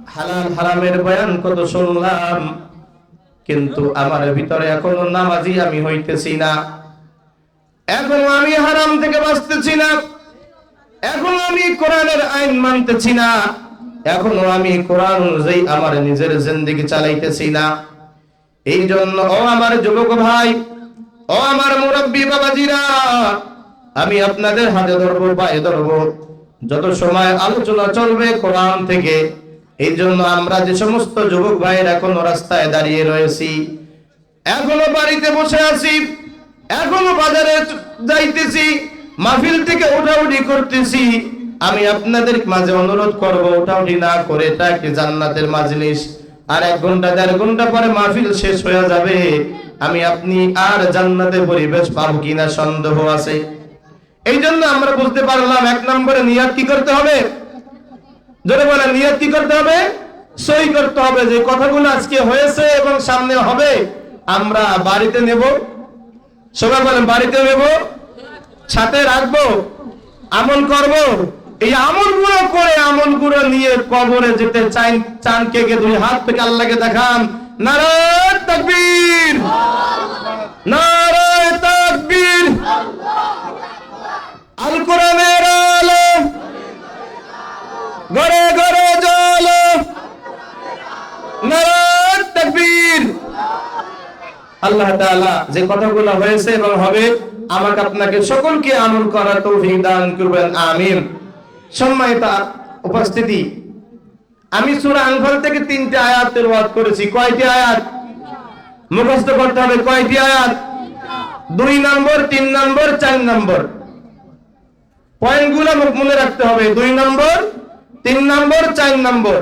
হালাল হারামের বয়ান কত শুনলাম, কিন্তু আমার ভিতরে এখনো নামাজি আমি হইতেছি না, এখনো আমি হারাম থেকে বাঁচতেছি না, এখনো আমি কোরআনের আইন মানতেছি না, এখনো আমি কোরআন অনুযায়ী আমার নিজের জিন্দেগি চালাইতেছি না। এই জন্য ও আমার যুবক ভাই, ও আমার মুরব্বী বাবাজিরা, আমি আপনাদের হাতে ধরবো, পায়ে ধরবো, যত সময় আলোচনা চলবে কোরআন থেকে। এই জন্য আমরা যে সমস্ত যুবক ভাইয়ের এখনো রাস্তায় দাঁড়িয়ে রয়েছি, এখনো বাড়িতে বসে আছি, এখনো বাজারে যাইতেছি, মাহফিল থেকে উঠাউঠি করতেছি, আমি আপনাদের মাঝে অনুরোধ করব, উঠাউঠি না করে এটা একটি জান্নাতের মাজলিস। আর 1 ঘন্টা 1.5 ঘন্টা পরে মাহফিল শেষ হয়ে যাবে, আমি আপনি আর জান্নাতের পরিবেশ পাবো কিনা সন্দেহ আছে। এই জন্য আমরা বুঝতে পারলাম 1 নম্বরে নিয়ত কি করতে হবে, জোরে বলেন, নিয়ত কি করতে হবে? সই করতে হবে যে কথাগুলো আজকে হয়েছে এবং সামনে হবে আমরা বাড়িতে নেব। সবাই বলেন বাড়িতে নেব, সাথে রাখবো, আমল করব। এই আমলগুলো করে আমলগুলো নিয়ে কবরে যেতে চান কে কে? 2 হাত থেকে আল্লাহকে দেখান। নারায়ে তাকবীর, নারায়ে তাকবীর। আল কোরআনের আলো ঘরে ঘরে জ্বলো, নারায়ে তাকবীর। আল্লাহ তাআলা যে কথাগুলো হয়েছে এবং হবে আমাকে আপনাকে সকলকে আমল করার তৌফিক দান করবেন, আমিন। সম্মানিত উপস্থিতি, আমি সূরা আনফাল থেকে 3টি আয়াত তেলাওয়াত করেছি। কয়টি আয়াত মুখস্থ করতে হবে? কয়টি আয়াত? 2 নম্বর, 3 নম্বর, 4 নম্বর। পয়েন্টগুলো মনে রাখতে হবে। 2 নম্বর, 3 নম্বর, 4 নম্বর,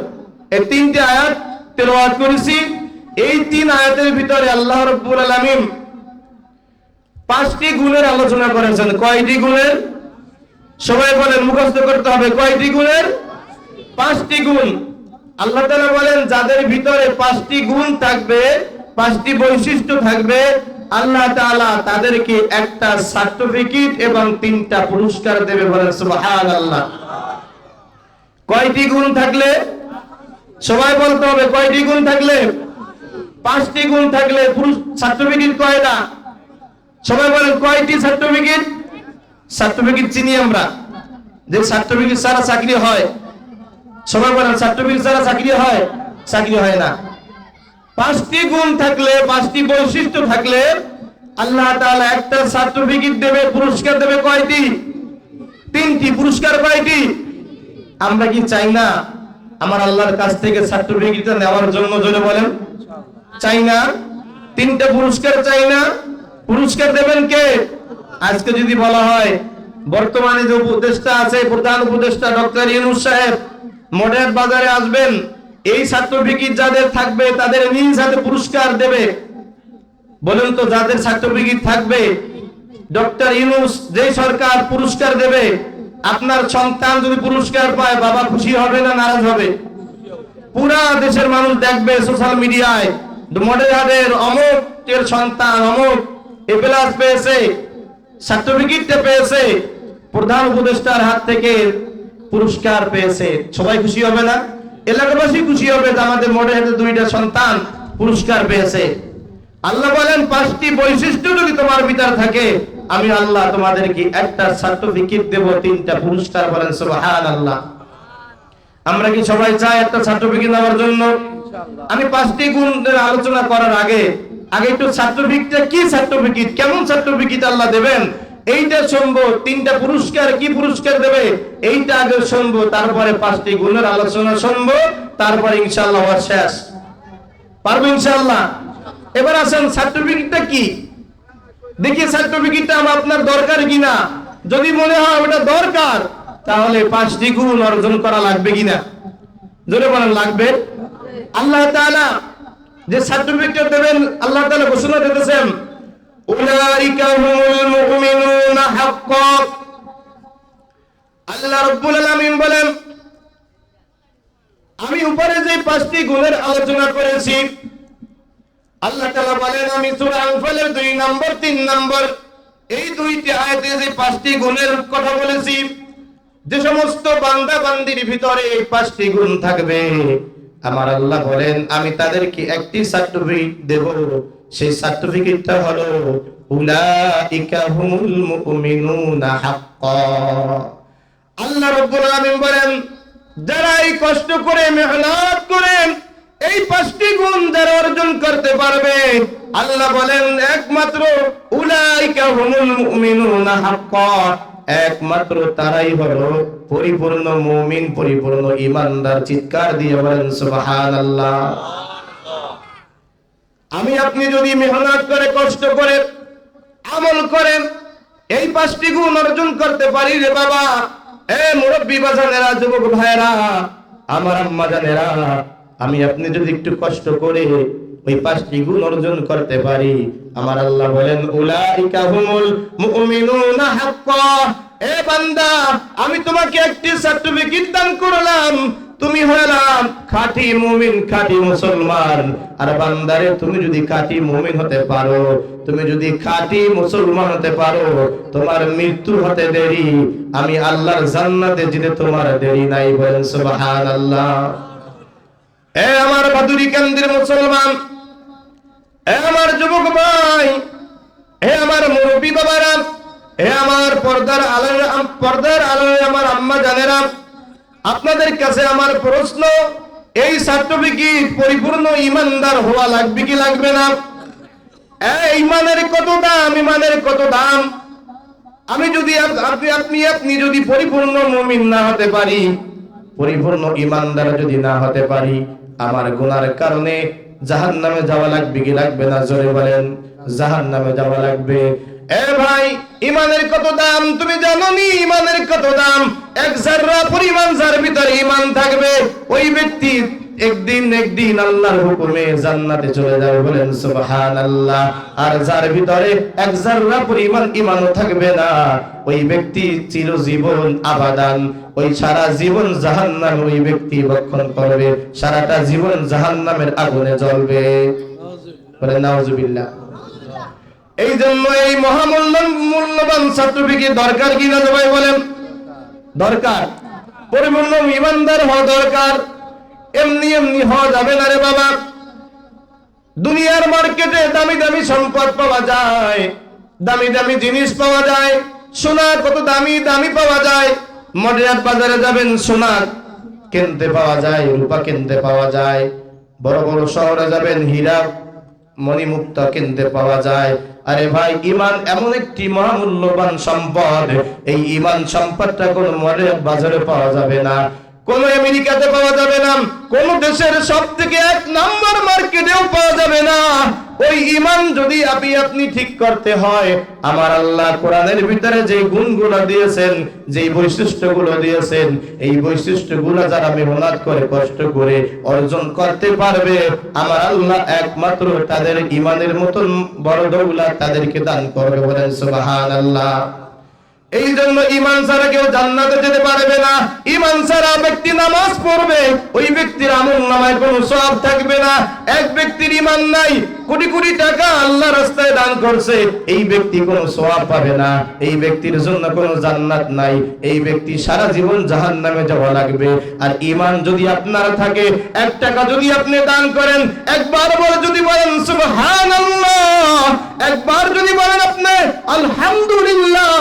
এই 3টি আয়াত তেলাওয়াত করেছি। এই 3 আয়াতের ভিতরে আল্লাহ রাব্বুল আলামিন 5টি গুণের আলোচনা করেছেন। কয়টি গুণের? সবাই বলেন, মুখস্থ করতে হবে। কয়টি গুণের? 5টি গুণ। আল্লাহ তাআলা বলেন যাদের ভিতরে 5টি গুণ থাকবে, 5টি বৈশিষ্ট্য থাকবে, আল্লাহ তাআলা তাদেরকে একটা সার্টিফিকেট এবং 3টা পুরস্কার দেবে। বলেন সুবহানাল্লাহ। কয়টি গুণ থাকলে? সবাই বলতে হবে কয়টি গুণ থাকলে? 5টি গুণ থাকলে সার্টিফিকেট কয়টা? সবাই বলেন কয়টি সার্টিফিকেট? সার্টিফিকেট চিনি আমরা, যে সার্টিফিকেট ছাড়া চাকরি হয়। সবাই বলেন সার্টিফিকেট ছাড়া চাকরি হয়? চাকরি হয় না। 5টি গুণ থাকলে, 5টি বৈশিষ্ট্য থাকলে আল্লাহ তাআলা একটা সার্টিফিকেট দেবে, পুরস্কার দেবে। কয়টি? 3টি। পুরস্কার কয়টি? আমরা কি চাই না আমার আল্লাহর কাছ থেকে সার্টিফিকেট নেওয়ার জন্য? জোরে বলেন, চাই না? 3টা পুরস্কার চাই না? পুরস্কার দেবেন কে? আজকে যদি বলা হয় বর্তমানে যে উপদেষ্টা আছে, প্রধান উপদেষ্টা ডক্টর ইউনূস সাহেব মডেল বাজারে আসবেন, এই সার্টিফিকেট যাদের থাকবে তাদের নিজ হাতে পুরস্কার দেবে। বলেন তো, যাদের সার্টিফিকেট থাকবে, ডক্টর ইউনূস যে সরকার পুরস্কার দেবে, আপনার সন্তান যদি পুরস্কার পায়, বাবা খুশি হবে না নারাজ হবে? পুরা দেশের মানুষ দেখবে সোশ্যাল মিডিয়ায়, মডেল হাটের অমুক এর সন্তান অমুক এ প্লাস পেয়েছে, সার্টিফিকেটটা পেয়েছে, প্রধান উপদেষ্টার হাত থেকে পুরস্কার পেয়েছে। সবাই খুশি হবে না? এলাকাবাসী খুশি হবে যে আমাদের মডেল হাটের 2টা সন্তান পুরস্কার পেয়েছে। আল্লাহ বলেন 5টি বৈশিষ্ট্য যদি তোমার ভিতর থাকে, আমি আল্লাহ তোমাদেরকে একটা সার্টিফিকেট দেব, 3টা পুরস্কার। বলেন সুবহানাল্লাহ। আমরা কি সবাই চাই একটা সার্টিফিকেট নেওয়ার জন্য? আমি 5টি গুণের আলোচনা করার আগে একটু সার্টিফিকেটটা কি, সার্টিফিকেট কেমন, সার্টিফিকেট আল্লাহ দেবেন এইটা শুনবো। 3টা পুরস্কার, কি পুরস্কার দেবে এইটা আগে শুনবো, তারপরে 5টি গুণের আলোচনা শুনবো, তারপরে ইনশাআল্লাহ শেষ। পারবো ইনশাআল্লাহ? এবার আসেন সার্টিফিকেটটা কি দেখি। সার্টিফিকেটটা আপনার দরকার কিনা? যদি মনে হয় ওটা দরকার, তাহলে 5টি গুণ অর্জন করা লাগবে কিনা? জোরে বলেন লাগবে। আল্লাহ তাআলা যে সার্টিফিকেট দেবেন, আল্লাহ তাআলা ঘোষণা দিতেছেন উলাইকা হুমুল মুমিনুনা হাক্কান। আল্লাহ রাব্বুল আলামিন বলেন, আমি উপরে যে 5টি গুণের আলোচনা করেছি, আল্লাহ তাআলা বলেন আমি সূরা আনফালের 2 নম্বর 3 নম্বর এই 2টি আয়াতে যে 5টি গুণের কথা বলেছি, যে সমস্ত বান্দা বান্দির ভিতরে এই 5টি গুণ থাকবে, আমার আল্লাহ বলেন আমি তাদেরকে একটি সার্টিফিকেট দেব, সেই সার্টিফিকেটটা হলো উলাইকা হুমুল মুমিনুনা হাক্কা। আল্লাহ রাব্বুল আলামিন বলেন যারা এই কষ্ট করে মেহনত করে এই 5টি গুণ যারা অর্জন করতে পারবে, আল্লাহ বলেন একমাত্র উলাইকা হুমুল মুমিনুনা হাক্কা, একমাত্র তারাই হলো পরিপূর্ণ মুমিন, পরিপূর্ণ ঈমানদার। চিৎকার দিয়ে বলেন সুবহানাল্লাহ। আমি আপনি যদি মেহনত করে কষ্ট করে আমল করেন এই 5টি গুণ অর্জন করতে পারি রে বাবা, এ মুরব্বি বাজানেরা, যুবক ভাইরা, আমার আম্মা জানেরা, আমি আপনি যদি একটু কষ্ট করে ওই 5টি গুণ অর্জন করতে পারি, আমার আল্লাহ বলেন উলাইকা হুমুল মুমিনুনা হাক্কা। এ বান্দা আমি তোমাকে একটি সার্টিফিকেট দান করলাম, তুমি হলাম খাঁটি মুমিন, খাঁটি মুসলমান। আর বান্দারে তুমি যদি খাঁটি মুমিন হতে পারো, তুমি যদি খাঁটি মুসলমান হতে পারো, তোমার মৃত্যু হতে দেরি, আমি আল্লাহর জান্নাতে যেতে তোমার দেরি নাই। বলেন সুবহানাল্লাহ। এ আমার বাদুরি কেন্দ্রের মুসলমান, এ আমার যুবক ভাই, হে আমার মুরব্বী বাবারা, হে আমার পর্দার আলোয় আমার আম্মা জানেরা, আপনাদের কাছে আমার প্রশ্ন, এই সার্টিফিকেট পরিপূর্ণ ঈমানদার হওয়া লাগবে কি লাগবে না? ঈমানের কত দাম, ঈমানের কত দাম। আমি যদি আপনি যদি পরিপূর্ণ মুমিন না হতে পারি, পরিপূর্ণ ঈমানদার যদি না হতে পারি, আমার গুনার কারণে জাহান্নামে যাওয়া লাগবে কি লাগবে না? জোরে বলেন, জাহান্নামে যাওয়া লাগবে। এ ভাই, ঈমানের কত দাম তুমি জানো নি? ঈমানের কত দাম? এক যাররা পরিমাণ যার ভিতরে ঈমান থাকবে, ওই ব্যক্তি একদিন আল্লাহর হুকুমে জান্নাতে চলে যাবে। বলেন সুবহানাল্লাহ। আর যার ভিতরে এক যাররা পরিমাণ ঈমানও থাকবে না, ওই ব্যক্তি চিরজীবন আবাদান, ওই সারা জীবন জাহান্নাম ওই ব্যক্তি ভক্ষণ করবে, সারাটা জীবন জাহান্নামের আগুনে জ্বলবে। বলেন নাউজুবিল্লাহ। এই জন্য এই মূল্যবান সার্টিফিকেট দরকার কিনা সবাই বলেন? দরকার। পরিপূর্ণ ঈমানদার হওয়া দরকার। এমনি এমনি হওয়া যাবে না রে বাবা। দুনিয়ার মার্কেটে দামি দামি সম্পদ পাওয়া যায়, দামি দামি জিনিস পাওয়া যায়, সোনা কত দামি দামি পাওয়া যায়। মডেল বাজারে যাবেন, সোনা কিনতে পাওয়া যায়, রূপা কিনতে পাওয়া যায়। বড় বড় শহরে যাবেন, হীরা মণিমুক্তা কিনতে পাওয়া যায়। আরে ভাই, ঈমান এমন একটি মহামূল্যবান সম্পদ, এই ঈমান সম্পদটা কোন মডেল বাজারে পাওয়া যাবে না, কোন আমেরিকাতে পাওয়া যাবে না, কোন দেশের সবথেকে 1 নম্বর মার্কেটেও পাওয়া যাবে না। ওই ঈমান যদি আপনি ঠিক করতে হয়, আমার আল্লাহ কোরআনের ভিতরে যে গুণগুলো দিয়েছেন, যে বৈশিষ্ট্যগুলো দিয়েছেন, এই বৈশিষ্ট্যগুলো যারা মেহনত করে কষ্ট করে অর্জন করতে পারবে, আমার আল্লাহ একমাত্র তাদের ঈমানের মতন বড় দৌলত তাদেরকে দান করবে। বলেন সুবহানাল্লাহ। এই জন্য ঈমান ছাড়া কেউ জান্নাতে যেতে পারবে না। ঈমান ছাড়া ব্যক্তি নামাজ পড়বে, ওই ব্যক্তির আমলনামায় কোনো সওয়াব থাকবে না। এক ব্যক্তির ঈমান নাই, কোটি কোটি টাকা আল্লাহর রাস্তায় দান করছে, এই ব্যক্তি কোনো সওয়াব পাবে না, এই ব্যক্তির জন্য কোনো জান্নাত নাই, এই ব্যক্তি সারা জীবন জাহান্নামে যাওয়া লাগবে। আর ঈমান যদি আপনার থাকে, 1 টাকা যদি আপনি দান করেন, একবার যদি বলেন সুবহানাল্লাহ, একবার যদি বলেন আপনি আলহামদুলিল্লাহ,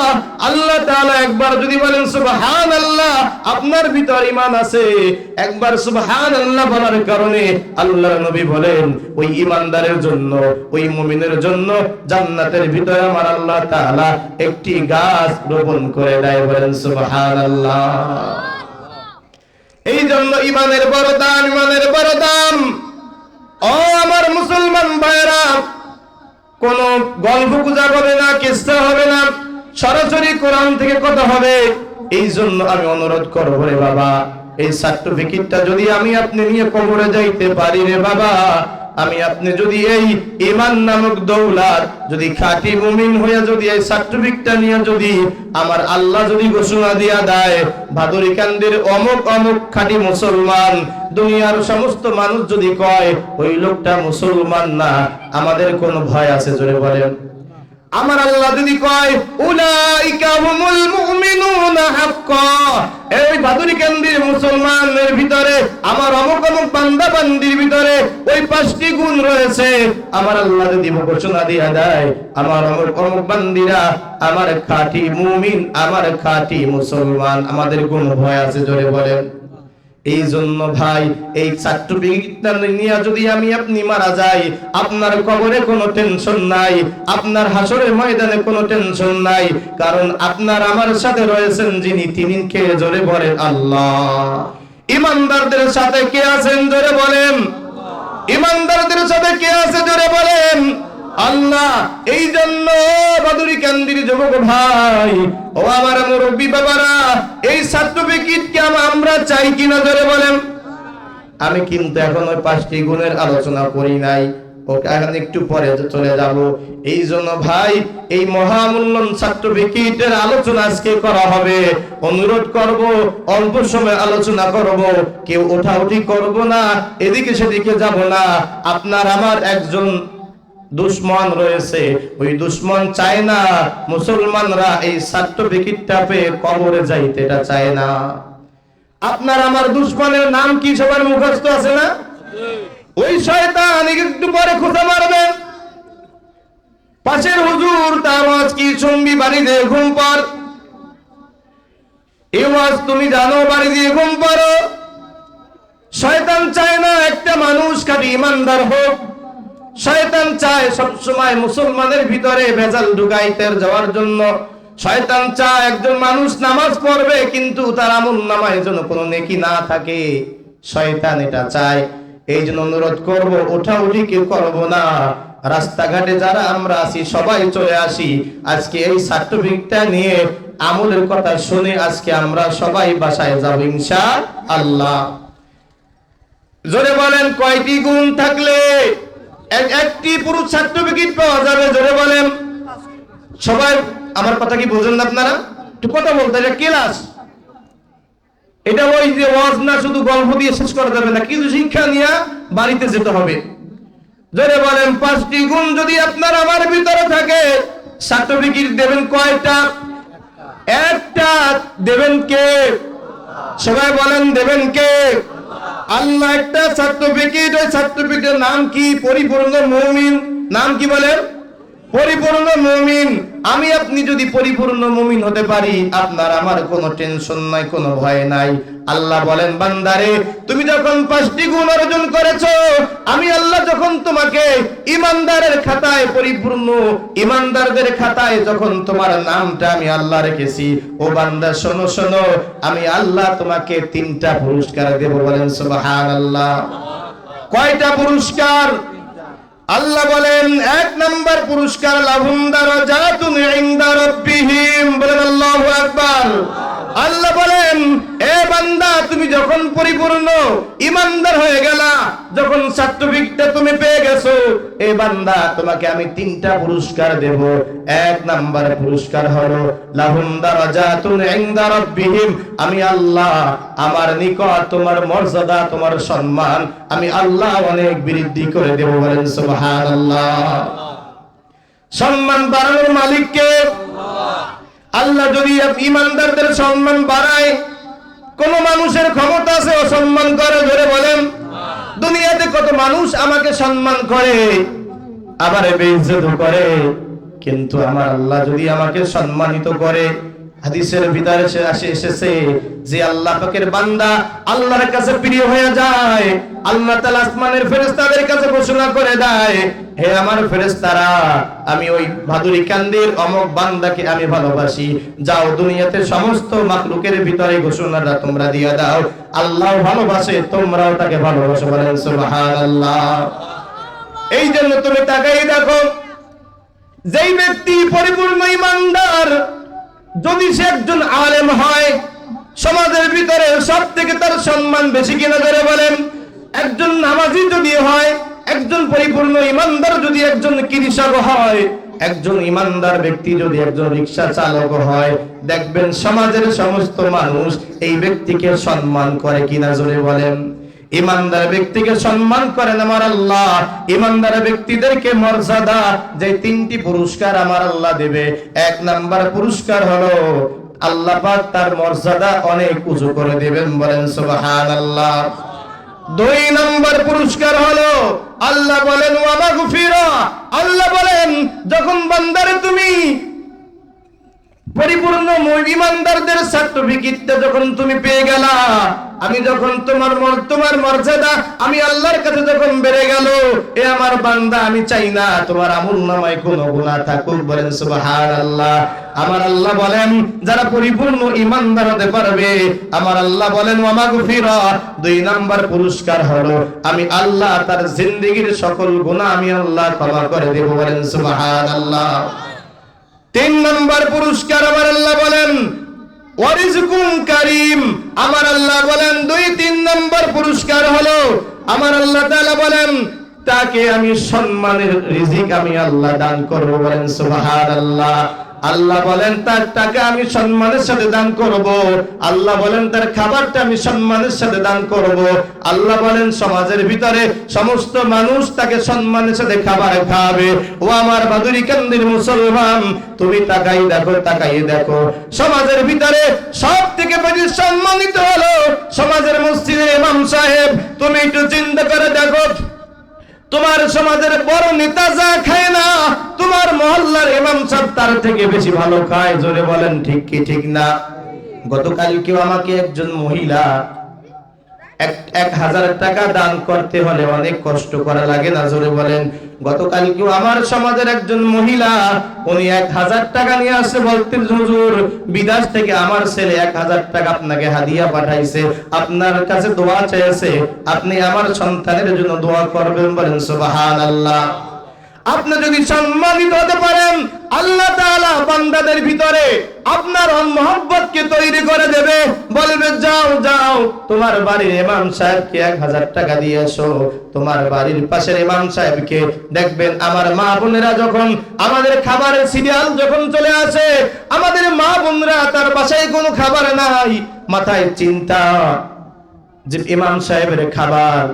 আল্লাহ তাআলা একবার যদি বলেন সুবহানাল্লাহ, আপনার ভিতর ঈমান আছে। একবার সুবহানাল্লাহ বলার কারণে আল্লাহর নবী বলেন, ওই ঈমানদারের জন্য, ওই মুমিনের জন্য জান্নাতের ভিতরে আমার আল্লাহ তাআলা একটি গাছ রোপণ করে দেয়। বলেন সুবহানাল্লাহ। এই জন্য ঈমানের বড় দাম, ঈমানের বড় দাম। ও আমার মুসলমান ভাইরা, কোন গল্প গুজব হবে না, কিসসা হবে না, সরাসরি কোরআন থেকে কথা হবে। এই জন্য আমি অনুরোধ করব রে বাবা, এই সার্টিফিকেটটা যদি আমি আপনি নিয়ে কবরে যাইতে পারি রে বাবা, আমি আপনি যদি এই ঈমান নামক দৌলত, যদি খাঁটি মুমিন হয়ে যদি এই সার্টিফিকেটটা নিয়ে যদি আমার আল্লাহ যদি ঘোষণা দিয়া দেয়, ভাদুরী কান্দির অমুক অমুক খাঁটি মুসলমান, দুনিয়ার সমস্ত মানুষ যদি কয় ওই লোকটা মুসলমান না, আমাদের কোন ভয় আছে? জোরে বলেন। আমার আল্লাহ যদি কয় উলাইকা হুমুল মুমিনুনা হাক্কা, এই ভাদুরী কান্দির মুসলমানের ভিতরে আমার অমুক অমুক বান্দা বান্দির ভিতরে ওই 5টি গুণ রয়েছে, আমার আল্লাহ যদি ঘোষণা দিয়া দেয় আমার অমুক বান্দিরা আমার খাঁটি মুমিন, আমার খাঁটি মুসলমান, আমাদের কোন ভয় আছে জোরে বলেন? এই জন্য ভাই এই সার্টিফিকেটটা নিয়ে যদি আমি আপনি মারা যাই, আপনার কবরে কোনো টেনশন নাই, আপনার হাসরের ময়দানে কোনো টেনশন নাই, কারণ আপনার আমার সাথে রয়েছেন যিনি, তিনি কে জোরে বলেন? আল্লাহ। ইমানদারদের সাথে কে আছেন জোরে বলেন? ইমানদারদের সাথে কে আছে জোরে বলেন? আল্লাহ। এই জন্য বাদুরি কান্দির যুবক ভাই, ও আমার মুরব্বী বাবারা, এই সার্টিফিকেটকে আমরা চাই কিনা জোরে বলেন? আমি কিন্তু এখন ওই 5টি গুণের আলোচনা করি নাই, ওকে এখন একটু পরে চলে যাব। এই জন্য ভাই এই মহামূল্যবান সার্টিফিকেটের আলোচনা আজকে করা হবে। অনুরোধ করব অল্প সময় আলোচনা করব, কেউ ওঠাউঠি করব না, এদিকে সেদিকে যাব না। আপনার আমার একজন দুশ্মন রয়েছে, ওই দুশ্মন চায় না মুসলমানরা এই সার্টিফিকেটটা পেয়ে কবরে যাইতে, এটা চায় না। আপনার আমার দুশ্মনের নাম কি সবার মুখস্থ আছে না? ওই শয়তান একটু পরে খোঁজা মারবে, পাশের হুজুর তার আওয়াজ কি শুনবি, বাড়ি দিয়ে ঘুম পার, এই আওয়াজ তুমি জানো, বাড়ি দিয়ে ঘুম পারো। শয়তান চায় না একটা মানুষ খাঁটি ইমানদার হোক, শয়তান চায় সবসময় মুসলমানের ভিতরে ভেজাল ঢুকাইতে যাওয়ার জন্য। শয়তান চায় একজন মানুষ নামাজ পড়বে কিন্তু তার আমল নামায় যেন কোনো নেকি না থাকে, শয়তান এটা চায়। এই জন্য অনুরোধ করব ওঠাউঠি কেউ করবো না, রাস্তাঘাটে যারা আমরা আছি সবাই চলে আসি, আজকে এই সার্টিফিকেটটা নিয়ে আমলের কথা শুনে আজকে আমরা সবাই বাসায় যাব ইনশাআল্লাহ। জোরে বলেন কয়টি গুণ থাকলে একটি পুরুষ সার্টিফিকেট পাওয়া যাবে জোরে বলেন? সবাই আমার কথা কি বুঝেন না আপনারা? একটু কথা বলতে, এটা ক্লাস, এটা ওই যে ওয়াজ না, শুধু গল্প দিয়ে শেষ করা যাবে না, কিছু শিক্ষা নিয়ে বাড়িতে যেতে হবে। জোরে বলেন 5টি গুণ যদি আপনার আমার ভিতরে থাকে, সার্টিফিকেট দেবেন কয়টা? একটা। দেবেন কে? সবাই বলেন দেবেন কে? আল্লাহ। একটা সার্টিফিকেট, ওই সার্টিফিকেটের নাম কি? পরিপূর্ণ মুমিন। নাম কি বলেন? পরিপূর্ণ মুমিন। আমি আপনি যদি পরিপূর্ণ মুমিন হতে পারি, আপনার আমার কোনো টেনশন নাই, কোনো ভয় নাই। আল্লাহ বলেন বান্দারে তুমি যখন 5টি গুণ অর্জন করেছো, আমি আল্লাহ যখন তোমাকে ইমানদারের খাতায়, পরিপূর্ণ ইমানদারদের খাতায় যখন তোমার নামটা আমি আল্লাহ রেখেছি, ও বান্দা শোনো শোনো, আমি আল্লাহ তোমাকে 3টা পুরস্কার দেব। বলেন সুবহানাল্লাহ। কয়টা পুরস্কার? আল্লাহ বলেন 1 নাম্বার পুরস্কার লাহুম দারাজাতুন ইনদা রাব্বিহিম। বলেন আল্লাহু আকবার। আল্লাহ বলেন এ বান্দা তুমি যখন পরিপূর্ণ ইমানদার হয়ে গেলা, যখন সার্টিফিকেটটা তুমি পেয়ে গেছো, এ বান্দা তোমাকে আমি 3টা পুরস্কার দেব। 1 নাম্বার পুরস্কার হলো লাহুম দারাজাতুন ইনদা রাব্বিহিম, আমি আল্লাহ আমার নিকট তোমার মর্যাদা, তোমার সম্মান আমি আল্লাহ অনেক বৃদ্ধি করে দেব। বলেন সুবহানাল্লাহ। সম্মান বাড়ানোর মালিক কে? আল্লাহ। যদি ইমানদারদের সম্মান বাড়ায়, কোন মানুষের ক্ষমতা আছে অসম্মান করে জোরে বলেন? দুনিয়াতে কত মানুষ আমাকে সম্মান করে, আবার বেইজ্জত করে, কিন্তু আমার আল্লাহ যদি আমাকে সম্মানিত করে, হাদিসের ভিতরে এসেছে যে আল্লাহ পাকের বান্দা আল্লাহর কাছে প্রিয় হয়ে যায়, আল্লাহ তাআলা আসমানের ফেরেশতাদের কাছে ঘোষণা করে দেয়, হে আমার ফেরেশতারা, আমি ওই ভাদুরী কান্দির অমুক বান্দাকে আমি ভালোবাসি, যাও দুনিয়াতে সমস্ত মাখলুকের ভিতরে ঘোষণাটা তোমরা দিয়ে দাও, আল্লাহ ভালোবাসে, তোমরাও তাকে ভালোবাসো। বলেন সুবহানাল্লাহ। এই জন্য তুমি তাকাই দেখো, যেই ব্যক্তি পরিপূর্ণ ইমানদার, যদি সে একজন আলেম হয়, সমাজের ভিতরে সব থেকে তার সম্মান বেশি কিনা ধরে বলেন? একজন নামাজি যদি হয়, একজন পরিপূর্ণ ইমানদার যদি একজন কৃষক হয়, একজন ইমানদার ব্যক্তি যদি একজন রিকশা চালক হয়, দেখবেন সমাজের সমস্ত মানুষ এই ব্যক্তিকে সম্মান করে কিনা জোরে বলেন? ইমানদার ব্যক্তিকে সম্মান করেন আমার আল্লাহ। ইমানদার ব্যক্তিদেরকে মর্যাদা যে 3টি পুরস্কার আমার আল্লাহ দেবে। 1 নাম্বার পুরস্কার হলো আল্লাহ পাক তার মর্যাদা অনেক উঁচু করে দেবেন। বলেন সুবহানাল্লাহ। দুই নম্বর পুরস্কার হলো আল্লাহ বলেন ওয়া মাগফিরা, আল্লাহ বলেন যখন বান্দারে তুমি পরিপূর্ণ ঈমানদারদের সার্টিফিকেটটা যখন তুমি পেয়ে গেলা, আমি যখন তোমার মর্যাদা আমি আল্লাহর কাছে যখন বেড়ে গেল, এ আমার বান্দা আমি চাই না তোমার আমলনামায় কোনো গুনাহ থাকুক। বলেন সুবহানাল্লাহ। আমার আল্লাহ বলেন যারা পরিপূর্ণ ঈমানদার হতে পারবে, আমার আল্লাহ বলেন ওয়া মাগফিরা, দুই নাম্বার পুরস্কার হলো আমি আল্লাহ তার জিন্দেগীর সকল গুনাহ আমি আল্লাহ ক্ষমা করে দেব। বলেন সুবহানাল্লাহ। তিন নম্বর পুরস্কার আমার আল্লাহ বলেন ওয়ারিজকুম কারীম, আমার আল্লাহ বলেন দুই তিন নম্বর পুরস্কার হলো আমার আল্লাহ তাআলা বলেন তাকে আমি সম্মানের রিজিক আমি আল্লাহ দান করব। বলেন সুবহানাল্লাহ। আল্লাহ বলেন তার টাকা আমি সম্মানের সাথে দান করব, আল্লাহ বলেন তার খাবারটা আমি সম্মানের সাথে দান করব, আল্লাহ বলেন সমাজের ভিতরে সমস্ত মানুষ তাকে সম্মানের সাথে খাবার খাওয়াবে। ও আমার বাদুরিকান্দির মুসলমান, তুমি তাকাই দেখো সমাজের ভিতরে সব থেকে বেশি সম্মানিত হলো সমাজের মসজিদের ইমাম সাহেব। তুমি একটু চিন্তা করে দেখো, তোমার সমাজের বড় নেতা যা খায় না, তোমার মহল্লার ইমাম সাহেব তার থেকে বেশি ভালো খায়। জোরে বলেন ঠিক কি ঠিক না? গতকাল কেউ আমাকে একজন মহিলা 1000 টাকা দান করতে হলে অনেক কষ্ট করা লাগে না? জোরে বলেন। গতকাল কেউ আমার সমাজের একজন মহিলা উনি 1000 টাকা নিয়ে আসছে, বলতেন হুজুর বিদেশ থেকে আমার ছেলে 1000 টাকা আপনাকে হাদিয়া পাঠাইছে, আপনার কাছে দোয়া চাইছে, আপনি আমার সন্তানের জন্য দোয়া করবেন। বলেন সুবহানাল্লাহ। আপনি যদি সম্মানিত হতে পারেন, আল্লাহ তাআলা বান্দাদের ভিতরে আপনার মহব্বতকে তৈরি করে দেবে, বলবে যাও তোমার বাড়ির ইমাম সাহেবকে 1000 টাকা দিয়ে এসো, তোমার বাড়ির পাশের ইমাম সাহেবকে দেখবেন। আমার মা বোনেরা যখন আমাদের খাবারের সিরিয়াল যখন চলে আসে, আমাদের মা বোনরা তার বাসায় কোনো খাবার নাই, মাথায় চিন্তা যে ইমাম সাহেবের খাবার,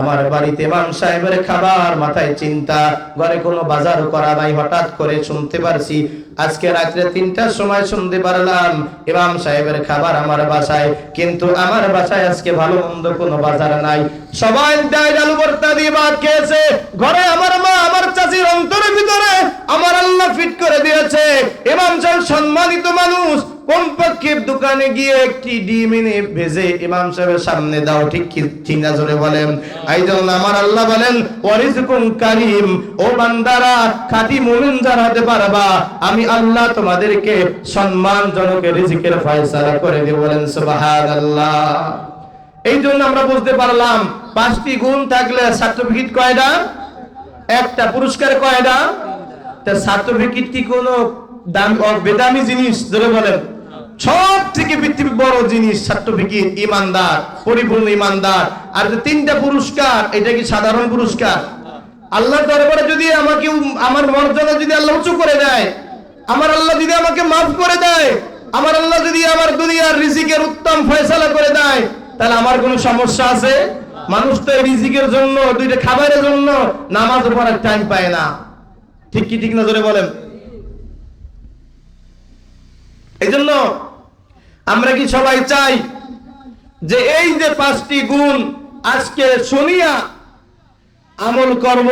আমার বাড়িতে ইমাম সাহেবের খাবার, মাথায় চিন্তা ঘরে কোনো বাজার করা নাই। হঠাৎ করে শুনতে পারছি আজকে রাত্রে 3টার সময় শুনতে পারলাম ইমাম সাহেবের খাবার আমার বাসায়, কিন্তু আমার বাসায় আজকে ভালো মন্দ কোনো বাজার নাই। সবাই ডাল আলু ভর্তা দিয়ে ভাত খেয়েছে, ঘরে আমার মা আমার চাচির অন্তরের ভিতরে আমার আল্লাহ ফিট করে দিয়েছে ইমাম সাহেব সম্মানিত মানুষ, কমপক্ষে দোকানে গিয়ে একটি ডিম এনে ভেজে ইমাম সাহেবের সামনে দাও। ঠিক কি না? জোরে বলেন। এই জন্য আমার আল্লাহ বলেন ওয়ারিজকুম কারীম, ও বান্দারা খাঁটি মুমিন যারা হতে পারবা, আমি আল্লাহ তোমাদেরকে সম্মানজনক রিজিকের ফয়সালা করে দেব। বলেন সুবহানাল্লাহ। এই জন্য আমরা বুঝতে পারলাম 5টি গুণ থাকলে সার্টিফিকেট কয়টা? একটা। পুরস্কার কয়টা? তা সার্টিফিকেট কি কোনো দাম বেদামি জিনিস? ধরে বলেন সব থেকে পৃথিবীর বড় জিনিস সার্টিফিকেট, ইমানদার, পরিপূর্ণ ইমানদার। আর 3টা পুরস্কার, এটা কি সাধারণ পুরস্কার? আল্লাহর দরবারে যদি আমাকে আমার মর্যাদা যদি আল্লাহ উঁচু করে দেয়, আমার আল্লাহ যদি আমাকে মাফ করে দেয়, আমার আল্লাহ যদি আমার দুনিয়ার রিজিকের উত্তম ফয়সালা করে দেয়, তাহলে আমার কোনো সমস্যা আছে? মানুষ তো রিজিকের জন্য, 2টা খাবারের জন্য নামাজ পড়ার টাইম পায় না। ঠিক কি ঠিক না? জোরে বলেন। এই জন্য আমরা কি সবাই চাই যে এই যে 5টি গুণ আজকে শুনিয়া আমল করব,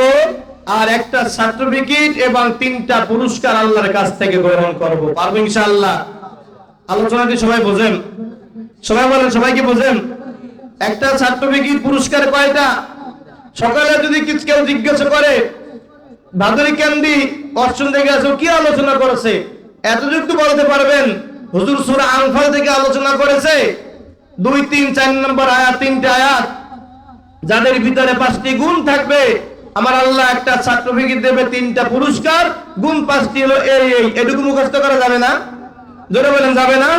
আর একটা সার্টিফিকেট এবং 3টা পুরস্কার আল্লাহর কাছ থেকে গ্রহণ করব? পারবো ইনশাআল্লাহ? আলোচনা কি সবাই বোঝেন? সবাই বলেন, সবাই কি বোঝেন? একটা সার্টিফিকেট পুরস্কার কয়টা? সকালে যদি কেউ জিজ্ঞাসা করে ভাদুরিকান্দি অষ্টম থেকে আসো কি আলোচনা করেছে, এতটুকু বলতে পারবেন হুজুর সূরা আনফাল থেকে আলোচনা করেছে 2, 3, 4 নম্বর আয়াত, 3টে আয়াত। যাদের ভিতরে 5টি গুণ থাকবে আমার আল্লাহ একটা সার্টিফিকেট দেবে, 3টা পুরস্কার, গুণ 5টি হলো এটুকু মুখস্থ করা যাবে না? জোরে বলেন যাবে না?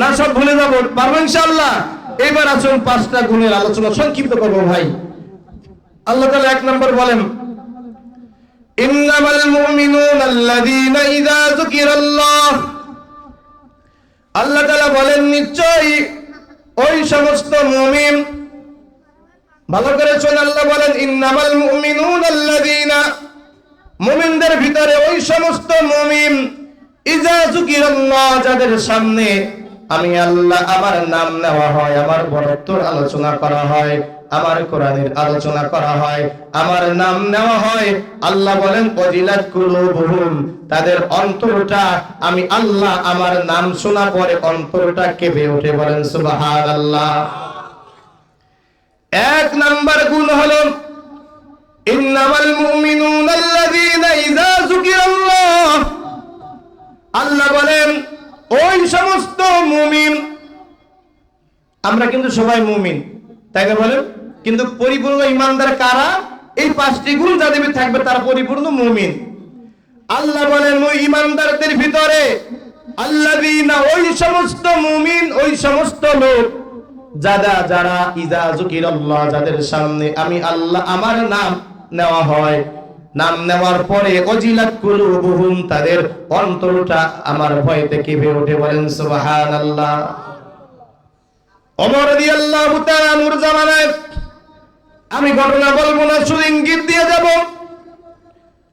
না সব ভুলে যাবো? পারবো ইনশাআল্লাহ। এবার আসুন 5টা গুণের আলোচনা সংক্ষিপ্ত করব ভাই। আল্লাহ তাআলা 1 নম্বর বলেন ইন্নামাল মুমিনুনা আল্লাযীনা ইযা যুকিরাল্লাহ, আল্লাহ তাআলা বলেন নিশ্চয়ই ওই সমস্ত মুমিন, ভালো করে শুনুন, আল্লাহ বলেন ইন্নামাল মুমিনুনা আল্লাযীনা, মুমিনদের ভিতরে ওই সমস্ত মুমিন, ইযা যুকিরাল্লাহ, যাদের সামনে আমি আল্লাহ আমার নাম নেওয়া হয়, আমার বড়ত্বর আলোচনা করা হয়, আমার কোরআনের আলোচনা করা হয়, আমার নাম নেওয়া হয়, আল্লাহ বলেন ওয়াজিলাত কুলুবুহুম, তাদের অন্তরটা আমি আল্লাহ আমার নাম শোনা পরে অন্তরটা কেঁপে ওঠে, বলেন সুবহানাল্লাহ। এক নাম্বার গুণ হলো ইন্নামাল মুমিনুনা আল্লাযীনা ইযা যুকিরাল্লাহ, আল্লাহ বলেন ওই সমস্ত মুমিন, আমরা কিন্তু সবাই মুমিন, তাই না বলেন? কিন্তু পরিপূর্ণ ইমানদার কারা? এই পাঁচটি গুণ যাদের থাকবে তারা পরিপূর্ণ মুমিন। আল্লাহ বলেন ওই ইমানদারদের ভিতরে আল্লাযীনা, ওই সমস্ত মুমিন, ওই সমস্ত লোক যারা ইযা যুকিরাল্লাহ, যাদের সামনে আমি আল্লাহ আমার নাম নেওয়া হয়, নাম নেওয়ার পরে ওয়াজিলাত কুলুবুহুম, তাদের অন্তরটা আমার ভয়তে কেঁপে ওঠে, বলেন সুবহানাল্লাহ। ওমর রাদিয়াল্লাহু তাআলা আনহুর জামানায়, আমি ঘটনা বলবো না, শুধু ইঙ্গিত দিয়ে যাব,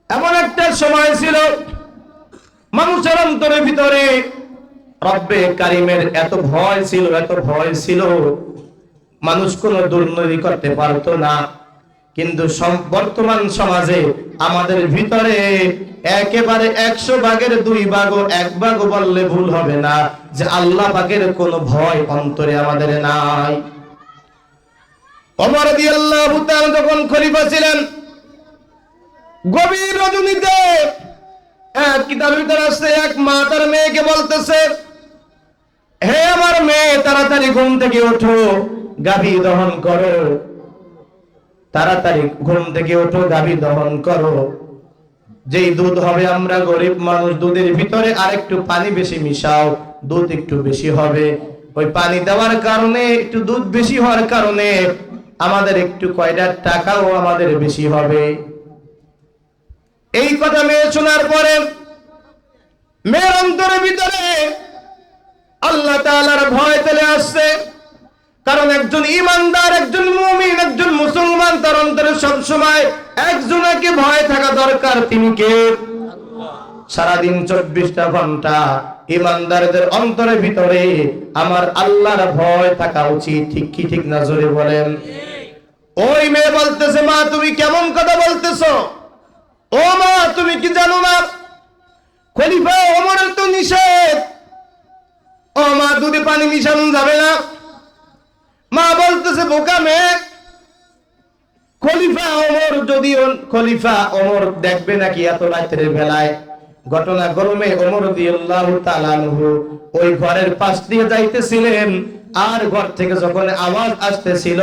এমন একটা সময় ছিল মানুষের অন্তরের ভিতরে রব্বে কারিমের এত ভয় ছিল, এত ভয় ছিল, মানুষ কোনো দুর্নীতি করতে পারতো না। কিন্তু বর্তমান সমাজে আমাদের ভিতরে একেবারে 100 ভাগের 2 ভাগও 1 ভাগও বললে ভুল হবে না যে আল্লাহ পাকের কোনো ভয় অন্তরে আমাদের নাই। ওমর রাদিয়াল্লাহু তাআলা যখন খলিফা ছিলেন, গভীর রজনীতে এক কিতাবের ভিতরে আসছে, এক মা তার মেয়েকে বলতেছে, হে আমার মেয়ে, তাড়াতাড়ি ঘুম থেকে ওঠো, গাভী দহন করো, তাড়াতাড়ি ঘুম থেকে ওঠো, গাভী দহন করো। যেই দুধ হবে, আমরা গরিব মানুষ, দুধের ভিতরে আরেকটু পানি বেশি মিশাও, দুধ একটু বেশি হবে। ওই পানি দেওয়ার কারণে, একটু দুধ বেশি হওয়ার কারণে আমাদের একটু কয়টা টাকাও আমাদের বেশি হবে। এই কথা মেয়ে শোনার পরে মেয়ের অন্তরের ভিতরে আল্লাহ তাআলার ভয় চলে আসছে। কারণ একজন ইমানদার, একজন মুমিন, একজন মুসলমান, তার অন্তরে সবসময় একজনকে ভয় থাকা দরকার, তিনি কে? সারাদিন 24টা ঘন্টা ইমানদারদের অন্তরের ভিতরে আমার আল্লাহর ভয় থাকা উচিত, ঠিক কি ঠিক না? জোরে বলেন। ওই মেয়ে বলতেছে, মা তুমি কেমন কথা বলতেছো? ও মা, তুমি কি জানো না খলিফা ওমরের তো নিষেধ, ও মা দুধে পানি মিশানো যাবে না। মা বলতেছে, বোকা মেয়ে, খলিফা ওমর, যদি খলিফা ওমর দেখবে নাকি এত রাতের বেলায়? ঘটনা গরমে ওমর রাদিয়াল্লাহু তাআলা আনহু ওই ঘরের পাশ দিয়ে যাইতেছিলেন, আর ঘর থেকে যখন আওয়াজ আসতেছিল,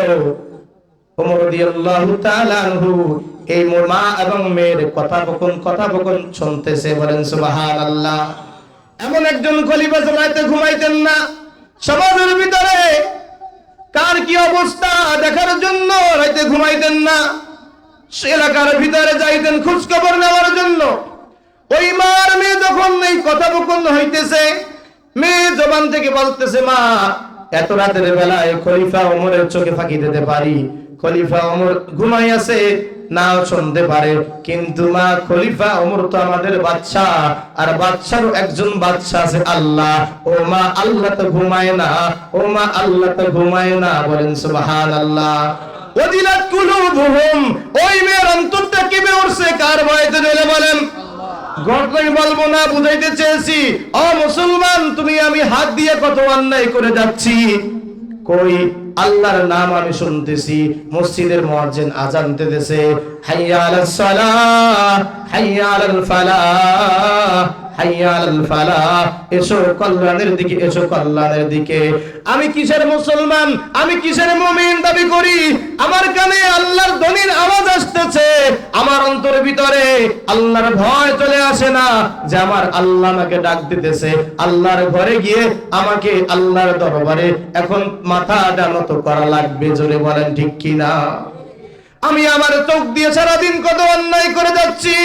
ওমর রাদিয়াল্লাহু তাআলা আনহু এই মা এবং মেয়ের কথাবকন শুনতেছে, বলেন সুবহানাল্লাহ। এমন একজন খলিফা রাতে ঘুমাইতেন না। সমাজের ভিতরে কার কি অবস্থা দেখার জন্য রাতে ঘুমাইতেন না, এলাকার ভিতরে যাইতেন খোঁজ খবর নেওয়ার জন্য। ওই মার মেয়ে যখন এই কথাবকন হইতেছে, মেয়ে জবান থেকে বলতেছে, মা এত রাতের বেলায় খলিফা ওমরের চোখে ফাঁকি দিতে পারি, খলিফা ওমর ঘুমাই আছে, নাও শুনতে পারে, কিন্তু মা খলিফা ওমর তো আমাদের বাদশা, আর বাদশারও একজন বাদশা আছে আল্লাহ, ও মা আল্লাহ তো ঘুমায় না, ও মা আল্লাহ তো ঘুমায় না, বলেন সুবহানাল্লাহ। ওয়াজিলাত কুলুবুহুম, ওই মেয়ের অন্তরটা কেঁপে উঠছে, কার ভয়তে? জেলে বলেন। ঘটনাই বলবো না, বুঝাইতে চেয়েছি, ও মুসলমান, তুমি আমি হাত দিয়ে কত অন্যায় করে যাচ্ছি। কই আল্লাহর নাম আমি শুনতেছি, মসজিদের মুয়াজ্জিন আযান দিতেছে, হাইয়া আলাস সালাহ, হাইয়া আলাল ফালাহ, হাইয়া আলাল ফালাহ, এসো কল্যাণের দিকে, এসো কল্যাণের দিকে। আমি কিসের মুসলমান, আমি কিসের মুমিন দাবি করি? আমার কানে আল্লাহর ধ্বনির আওয়াজ আসতেছে, আমার অন্তরের ভিতরে আল্লাহর ভয় চলে আসে না যে আমার আল্লাহ আমাকে ডাক দিতেছে, আল্লাহর ঘরে গিয়ে আমাকে আল্লাহর দরবারে এখন মাথাটা নত করা লাগবে। জোরে বলেন ঠিক কি না? আমি আমার চোখ দিয়ে সারাদিন কত অন্যায় করে যাচ্ছি,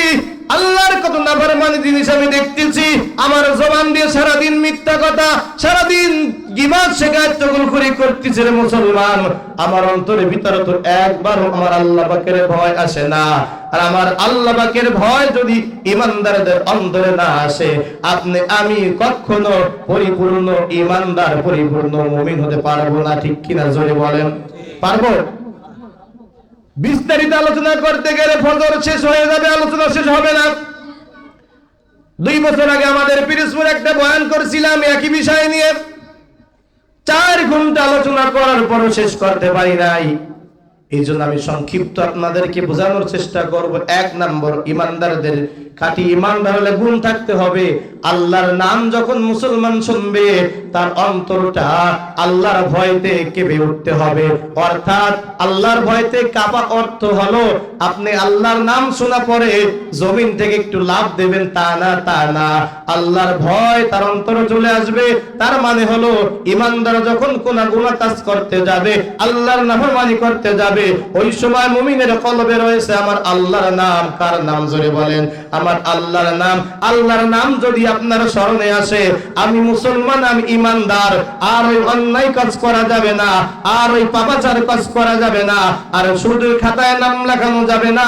আল্লাহর কত নাফরমানি জিনিস আমি দেখতেছি, আমার জবান দিয়ে সারাদিন মিথ্যা কথা, সারাদিন গীবত শিকায়ত চগলখড়ি করতেছি। রে মুসলমান, আমার অন্তরের ভিতরে তো একবারও আমার আল্লাহ পাকের ভয় আসে না। আর আমার আল্লাহ পাকের ভয় যদি ইমানদারদের অন্তরে না আসে, আপনি আমি কখনো পরিপূর্ণ ইমানদার, পরিপূর্ণ মুমিন হতে পারবো না, ঠিক কিনা? জোরে বলেন, পারবো? বিস্তারিত আলোচনা করতে গেলে ফজর শেষ হয়ে যাবে, আলোচনা শেষ হবে না। 2 বছর আগে আমাদের পিরোজপুর একটা বয়ান করেছিলাম একই বিষয় নিয়ে, 4 ঘন্টা আলোচনা করার পরও শেষ করতে পারি নাই। এই জন্য আমি সংক্ষিপ্ত আপনাদেরকে বোঝানোর চেষ্টা করব। 1 নম্বর, ইমানদারদের খাঁটি ইমানদার হলে গুণ থাকতে হবে। আল্লাহর নাম যখন মুসলমান শুনবে তার অন্তরটা আল্লাহর ভয়তে কেঁপে উঠতে হবে। অর্থাৎ আল্লাহর ভয়তে কাঁপা অর্থ হলো আপনি আল্লাহর নাম শোনা পরে জমিন থেকে একটু লাফ দেবেন তা না, আল্লাহর ভয় তার অন্তরে চলে আসবে। তার মানে হলো ইমানদার যখন কোন গুনাহ কাজ করতে যাবে, আল্লাহর নাফরমানি করতে যাবে, ওই সময় মুমিনের কলবে রয়েছে আমার আল্লাহর নাম। কার নাম? জোরে বলেন, আমার আল্লাহর নাম। আল্লাহর নাম যদি আপনার স্মরণে আসে, আমি মুসলমান, আমি ইমানদার, আর ওই অন্যায় কাজ করা যাবে না, আর ওই পাপাচার কাজ করা যাবে না, আর সুদের খাতায় নাম লেখানো যাবে না,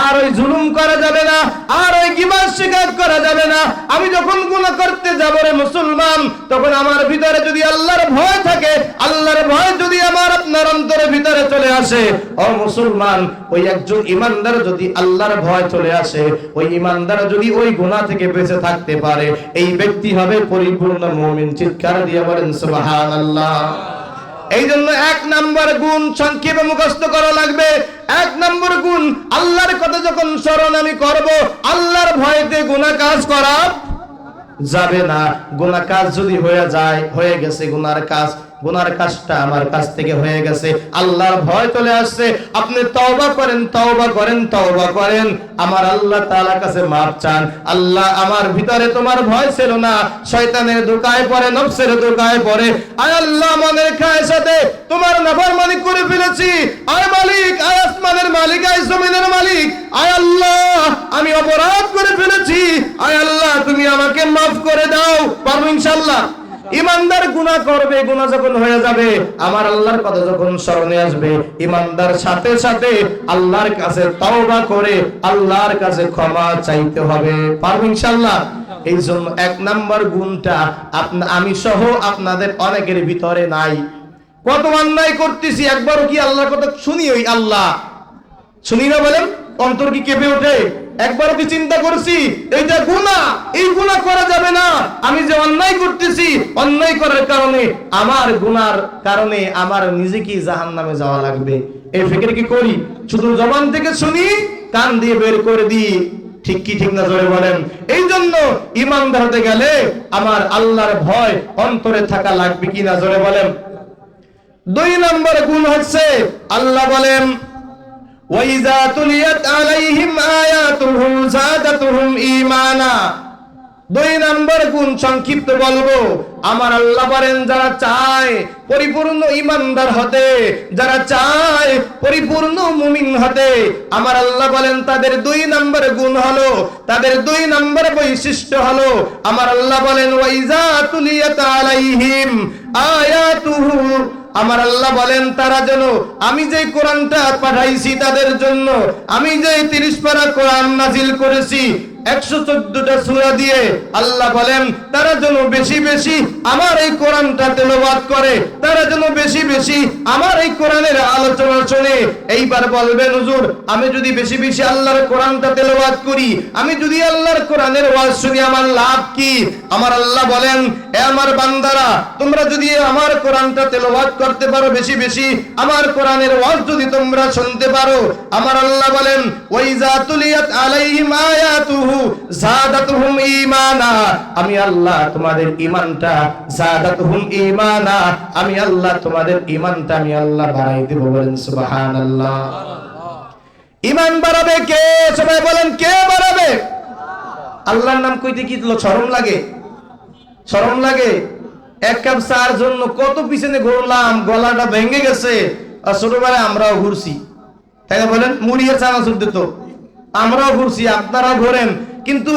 আর ওই জুলুম করা যাবে না, আর ওই গীবত শিকার করা যাবে না। আমি যখন গুনাহ করতে যাব রে মুসলমান, তখন আমার ভিতরে যদি আল্লাহর ভয় থাকে, আল্লাহর ভয় যদি আমার আপনার অন্তরের ভিতরে চলে আসে, ও মুসলমান, ওই একজন ইমানদার যদি আল্লাহর ভয় চলে আসে, ওই ইমানদার যদি ওই গুনাহ থেকে বেঁচে থাকতে পারে, এই ব্যক্তি হবে পরিপূর্ণ মুমিন। চিৎকার দিয়ে বলেন সুবহানাল্লাহ। এই জন্য 1 নম্বর গুণ সংক্ষেপে মুখস্থ করা লাগবে। 1 নম্বর গুণ, আল্লাহর কথা যখন স্মরণ আমি করব, আল্লাহর ভয়তে গুনাহ কাজ করা যাবে না। গুনাহ কাজ যদি হয়ে গেছে, গুনার কাজটা আমার কাছ থেকে হয়ে গেছে, আল্লাহর ভয় চলে আসছে, আপনি তওবা করেন, আমার আল্লাহ তাআলার কাছে মাফ চান। আল্লাহ, আমার ভিতরে তোমার ভয় ছিল না, শয়তানের ধোঁকায় পড়ে, নফসের ধোঁকায় পড়ে, আয় আল্লাহ মনের খায়েশাতে তোমার নাফরমানি করে ফেলেছি। আয় মালিক, আয় আসমানের মালিক, আয় জমিনের মালিক, আয় আল্লাহ আমি অপরাধ করে ফেলেছি, আয় আল্লাহ তুমি আমাকে মাফ করে দাও। পারবো ইনশাআল্লাহ। ইমানদার গুনাহ করবে, গুনাহ যখন হয়ে যাবে, আমার আল্লাহর কথা যখন স্মরণে আসবে, ইমানদার সাথে সাথে আল্লাহর কাছে তওবা করে আল্লাহর কাছে ক্ষমা চাইতে হবে। পারবো ইনশাআল্লাহ। এই জন্য 1 নম্বর গুণটা আমি সহ আপনাদের অনেকের ভিতরে নাই। কত অন্যায় করতেছি, একবারও কি আল্লাহর কথা শুনি? ওই আল্লাহ শুনি না বলেন? অন্তর কি কেঁপে ওঠে? একবারও কি চিন্তা করছি এইটা গুনাহ, এই গুনাহ করা যাবে না? আমি যে অন্যায় করতেছি, অন্যায় করার কারণে, আমার গুনার কারণে আমার নিজেকে জাহান্নামে যাওয়া লাগবে, এই ফিকির কি করি? শুধু জবান থেকে শুনি, কান দিয়ে বের করে দিই। ঠিক কি ঠিক না? জোরে বলেন। এই জন্য ইমানদার হতে গেলে আমার আল্লাহর ভয় অন্তরে থাকা লাগবে কি না? জোরে বলেন। 2 নম্বর গুণ হচ্ছে, আল্লাহ বলেন ওয়াইজা তুলিয়াত আলাইহিম আয়াতুহু যাদাতুহুম ঈমানা। 2 নম্বর গুণ সংক্ষিপ্ত বলবো, আমার আল্লাহ বলেন যারা চায় পরিপূর্ণ ইমানদার হতে, যারা চায় পরিপূর্ণ মুমিন হতে, আমার আল্লাহ বলেন তাদের 2 নম্বর গুণ হলো, তাদের 2 নম্বর বৈশিষ্ট্য হলো, আমার আল্লাহ বলেন ওয়াইজা তুলিয়াত আলাইহিম আয়াতুহু, আমার আল্লাহ বলেন তারা যেন আমি যে কোরআনটা পাঠাইছি তাদের জন্য, আমি যে 30 পারা কোরআন নাজিল করেছি 114টা সূরা দিয়ে, আল্লাহ বলেন তারা যেন বেশি বেশি আমার এই কোরআনটা তেলাওয়াত করে, তারা যেন বেশি বেশি আমার এই কোরআনের আলোচনা শুনে। এইবার বলবেন হুজুর, আমি যদি বেশি বেশি আল্লাহর কোরআনটা তেলাওয়াত করি, আমি যদি আল্লাহর কোরআনের ওয়াজ শুনি, আমার লাভ কি? আমার আল্লাহ বলেন, এ আমার বান্দারা, তোমরা যদি আমার কোরআনটা তেলাওয়াত করতে পারো বেশি বেশি, আমার কোরআনের ওয়াজ যদি তোমরা শুনতে পারো, আমার আল্লাহ বলেন ওয়াইজা তুলিয়াত আলাইহিম আয়াতুহু যাদাতুহুম ঈমানা, আমি আল্লাহ তোমাদের ঈমানটা, যাদাতুহুম ঈমানা, আমি আল্লাহ তোমাদের ঈমানটা আমি আল্লাহ বাড়াই দেব। বলেন সুবহানাল্লাহ। ঈমান বাড়াবে কে? সবাই বলেন, কে বাড়াবে? আল্লাহর নাম কইতে কি শরম লাগে? শরম লাগে? 1 কাপ চার জন্য কত পিছনে ঘুরলাম, গলাটা ভেঙে গেছে। আর ছোটবেলায় আমরাও ঘুরছি, তাই না? বলেন, মুড়িয়ে চানাচুর দিত, আমরাও ঘুরছি, আপনারাও ঘোরেন, কিন্তু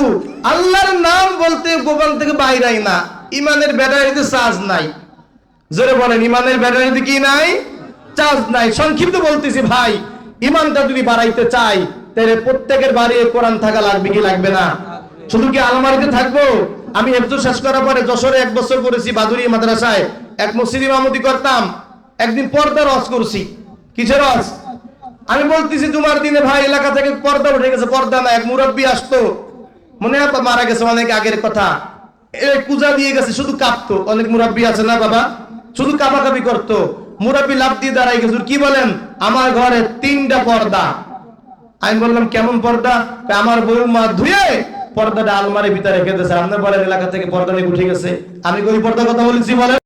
আল্লাহর নাম বলতে গোপাল থেকে বাইরাই না। ইমানের ব্যাটারিতে চার্জ নাই। জোরে বলেন, ইমানের ব্যাটারিতে কি নাই? চার্জ নাই। সংক্ষিপ্ত বলতেছি ভাই, ইমানটা যদি বাড়াইতে চাই, তাহলে প্রত্যেকের বাড়ি কোরআন থাকা লাগবে কি লাগবে না? শুধু কি আলমারিতে থাকবো? আমি হেফজ শেষ করার পরে যশোরে 1 বছর করেছি, বাদুরি মাদ্রাসায় এক মসজিদ ইমামতি করতাম। একদিন পর্দার ওয়াজ করছি। কিসের ওয়াজ? আমি বলতেছি জুমার দিনে ভাই এলাকা থেকে পর্দা উঠে গেছে, পর্দা না, এক মুরব্বী আসতো, মনে হয় মারা গেছে অনেক আগের কথা, এই পূজা দিয়ে গেছে, শুধু কাঁপতো। অনেক মুরব্বী আছে না বাবা, শুধু কাঁপাকাপি করতো। মুরব্বী লাফ দিয়ে দাঁড়াই গেছে, কি বলেন? আমার ঘরে 3টা পর্দা। আমি বললাম কেমন পর্দা? আমার বৌমা ধুয়ে পর্দাটা আলমারির ভিতরে রেখে দিয়েছে। আপনি বলেন এলাকা থেকে পর্দা নিয়ে উঠে গেছে, আমি ওই পর্দার কথা বলেছি বলেন?